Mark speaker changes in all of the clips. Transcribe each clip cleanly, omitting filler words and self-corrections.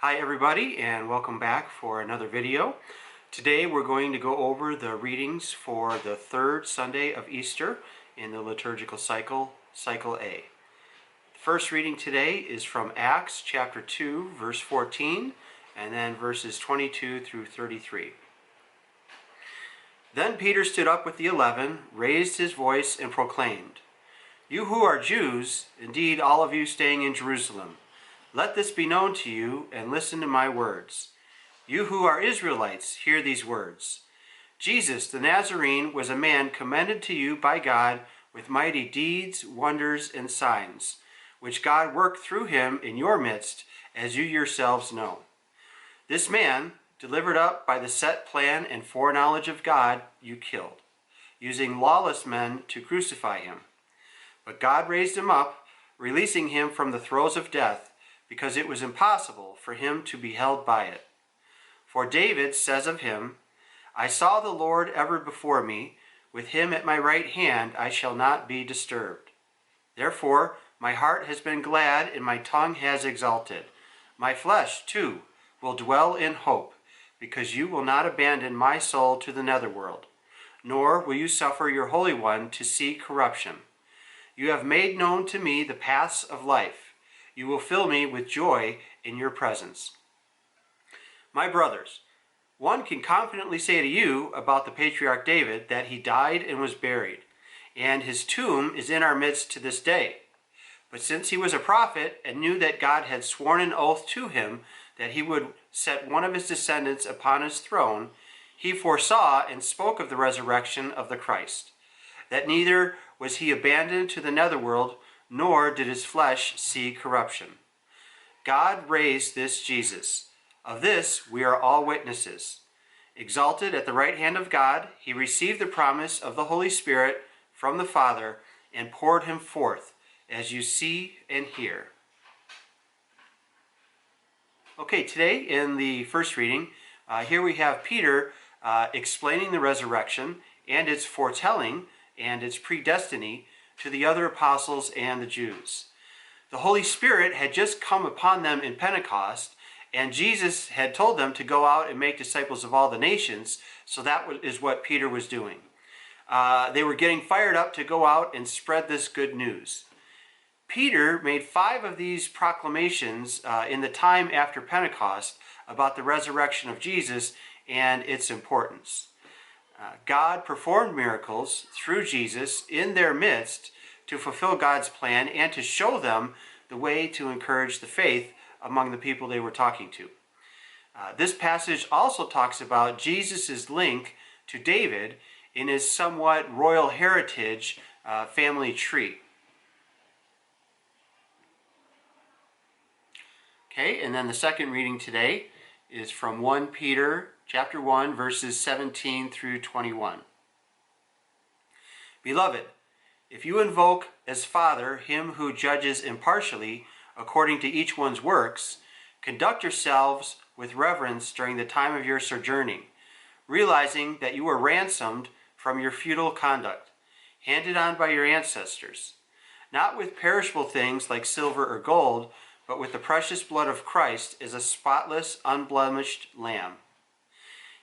Speaker 1: Hi everybody, and welcome back for another video. Today we're going to go over the readings for the third Sunday of Easter in the liturgical cycle, Cycle A. The first reading today is from Acts chapter 2 verse 14 and then verses 22 through 33. Then Peter stood up with the 11, raised his voice and proclaimed, "You who are Jews, indeed all of you staying in Jerusalem, let this be known to you, and listen to my words. You who are Israelites, hear these words. Jesus the Nazarene was a man commended to you by God with mighty deeds, wonders, and signs, which God worked through him in your midst, as you yourselves know. This man, delivered up by the set plan and foreknowledge of God, you killed, using lawless men to crucify him. But God raised him up, releasing him from the throes of death, because it was impossible for him to be held by it. For David says of him, 'I saw the Lord ever before me, with him at my right hand I shall not be disturbed. Therefore my heart has been glad and my tongue has exulted. My flesh, too, will dwell in hope, because you will not abandon my soul to the netherworld, nor will you suffer your Holy One to see corruption. You have made known to me the paths of life. You will fill me with joy in your presence.' My brothers, one can confidently say to you about the patriarch David that he died and was buried, and his tomb is in our midst to this day. But since he was a prophet and knew that God had sworn an oath to him that he would set one of his descendants upon his throne, he foresaw and spoke of the resurrection of the Christ, that neither was he abandoned to the netherworld, nor did his flesh see corruption. God raised this Jesus. Of this we are all witnesses. Exalted at the right hand of God, he received the promise of the Holy Spirit from the Father and poured him forth, as you see and hear." Okay, today in the first reading, here we have Peter explaining the resurrection and its foretelling and its predestiny to the other apostles and the Jews. The Holy Spirit had just come upon them in Pentecost, and Jesus had told them to go out and make disciples of all the nations, so that is what Peter was doing. They were getting fired up to go out and spread this good news. Peter made 5 of these proclamations in the time after Pentecost about the resurrection of Jesus and its importance. God performed miracles through Jesus in their midst to fulfill God's plan and to show them the way to encourage the faith among the people they were talking to. This passage also talks about Jesus' link to David in his somewhat royal heritage family tree. Okay, and then the second reading today is from 1 Peter chapter 1, verses 17 through 21. "Beloved, if you invoke as Father him who judges impartially according to each one's works, conduct yourselves with reverence during the time of your sojourning, realizing that you were ransomed from your futile conduct, handed on by your ancestors, not with perishable things like silver or gold, but with the precious blood of Christ as a spotless, unblemished lamb.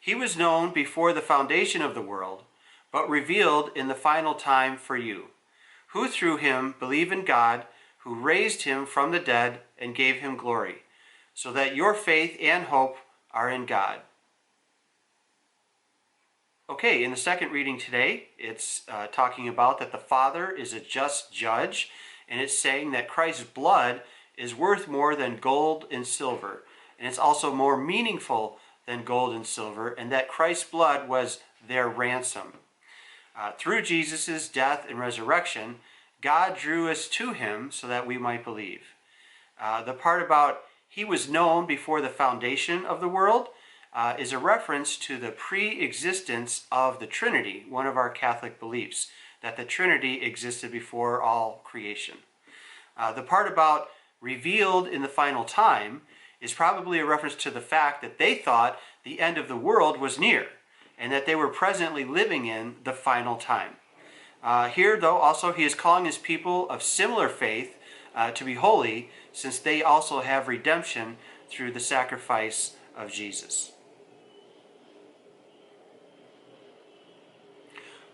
Speaker 1: He was known before the foundation of the world, but revealed in the final time for you, who through him believe in God, who raised him from the dead and gave him glory, so that your faith and hope are in God." Okay, in the second reading today, it's talking about that the Father is a just judge, and it's saying that Christ's blood is worth more than gold and silver, and it's also more meaningful than gold and silver, and that Christ's blood was their ransom. Through Jesus' death and resurrection, God drew us to him so that we might believe. The part about he was known before the foundation of the world is a reference to the pre-existence of the Trinity, one of our Catholic beliefs, that the Trinity existed before all creation. The part about revealed in the final time is probably a reference to the fact that they thought the end of the world was near and that they were presently living in the final time. Here, though, also he is calling his people of similar faith to be holy, since they also have redemption through the sacrifice of Jesus.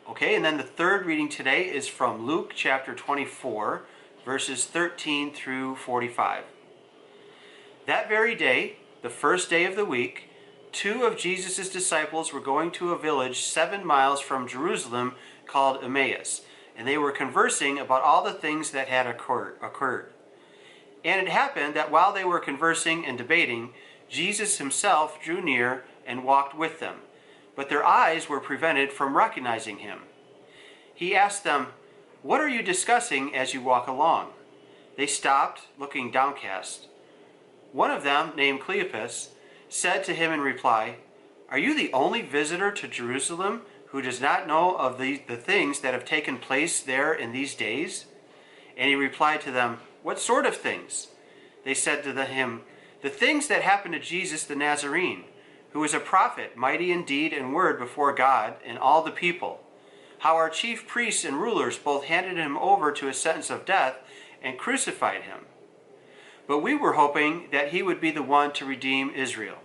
Speaker 1: Okay, and then the third reading today is from Luke chapter 24, verses 13 through 45. That very day, the first day of the week, 2 of Jesus' disciples were going to a village 7 miles from Jerusalem called Emmaus, and they were conversing about all the things that had occurred. And it happened that while they were conversing and debating, Jesus himself drew near and walked with them, but their eyes were prevented from recognizing him. He asked them, "What are you discussing as you walk along?" They stopped, looking downcast. One of them, named Cleopas, said to him in reply, "Are you the only visitor to Jerusalem who does not know of the things that have taken place there in these days?" And he replied to them, "What sort of things?" They said to him, "The things that happened to Jesus the Nazarene, who was a prophet, mighty in deed and word before God and all the people. How our chief priests and rulers both handed him over to a sentence of death and crucified him. But we were hoping that he would be the one to redeem Israel.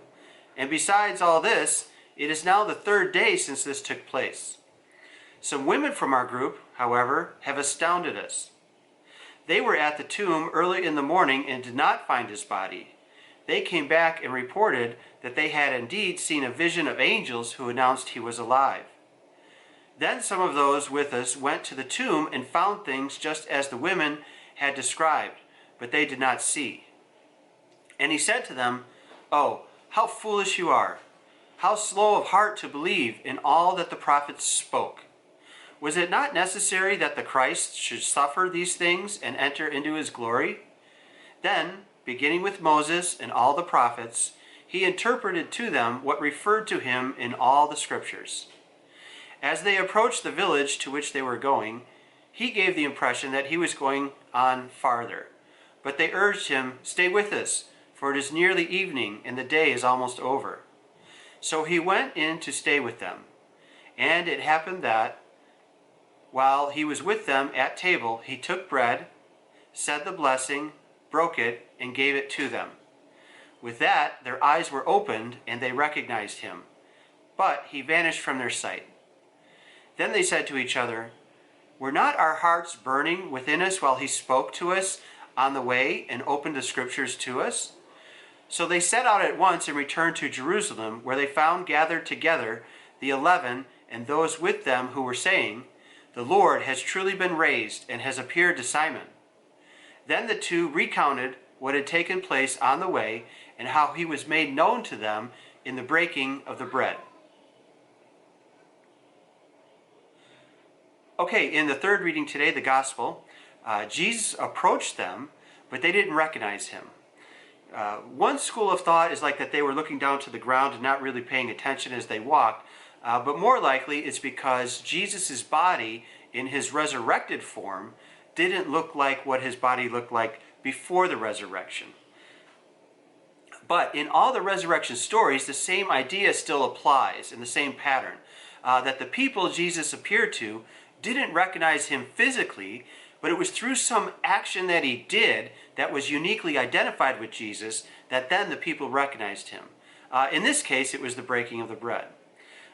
Speaker 1: And besides all this, it is now the 3rd day since this took place. Some women from our group, however, have astounded us. They were at the tomb early in the morning and did not find his body. They came back and reported that they had indeed seen a vision of angels who announced he was alive. Then some of those with us went to the tomb and found things just as the women had described, but they did not see." And he said to them, "Oh, how foolish you are! How slow of heart to believe in all that the prophets spoke! Was it not necessary that the Christ should suffer these things and enter into his glory?" Then, beginning with Moses and all the prophets, he interpreted to them what referred to him in all the scriptures. As they approached the village to which they were going, he gave the impression that he was going on farther. But they urged him, "Stay with us, for it is nearly evening and the day is almost over." So he went in to stay with them. And it happened that, while he was with them at table, he took bread, said the blessing, broke it, and gave it to them. With that, their eyes were opened and they recognized him. But he vanished from their sight. Then they said to each other, "Were not our hearts burning within us while he spoke to us on the way and opened the scriptures to us?" So they set out at once and returned to Jerusalem, where they found gathered together the 11 and those with them who were saying, "The Lord has truly been raised and has appeared to Simon." Then the 2 recounted what had taken place on the way and how he was made known to them in the breaking of the bread. Okay, in the third reading today, the Gospel, Jesus approached them, but they didn't recognize him. One school of thought is like that they were looking down to the ground and not really paying attention as they walked, but more likely it's because Jesus' body in his resurrected form didn't look like what his body looked like before the resurrection. But in all the resurrection stories, the same idea still applies in the same pattern, that the people Jesus appeared to didn't recognize him physically, but it was through some action that he did that was uniquely identified with Jesus that then the people recognized him. In this case, it was the breaking of the bread.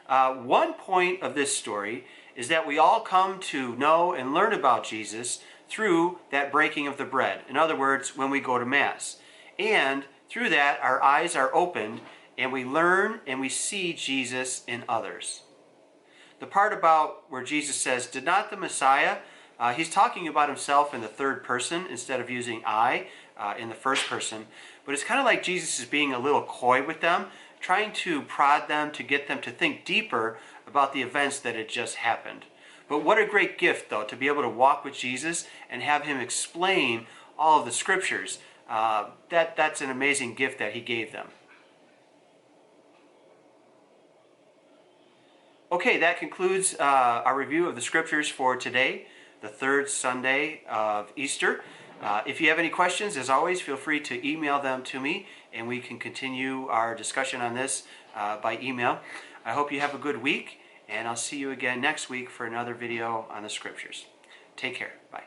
Speaker 1: One point of this story is that we all come to know and learn about Jesus through that breaking of the bread. In other words, when we go to Mass. And through that, our eyes are opened and we learn and we see Jesus in others. The part about where Jesus says, "Did not the Messiah," he's talking about himself in the third person instead of using I in the first person. But it's kind of like Jesus is being a little coy with them, trying to prod them to get them to think deeper about the events that had just happened. But what a great gift, though, to be able to walk with Jesus and have him explain all of the scriptures. That's an amazing gift that he gave them. Okay, that concludes our review of the scriptures for today, the third Sunday of Easter. If you have any questions, as always, feel free to email them to me, and we can continue our discussion on this by email. I hope you have a good week, and I'll see you again next week for another video on the scriptures. Take care. Bye.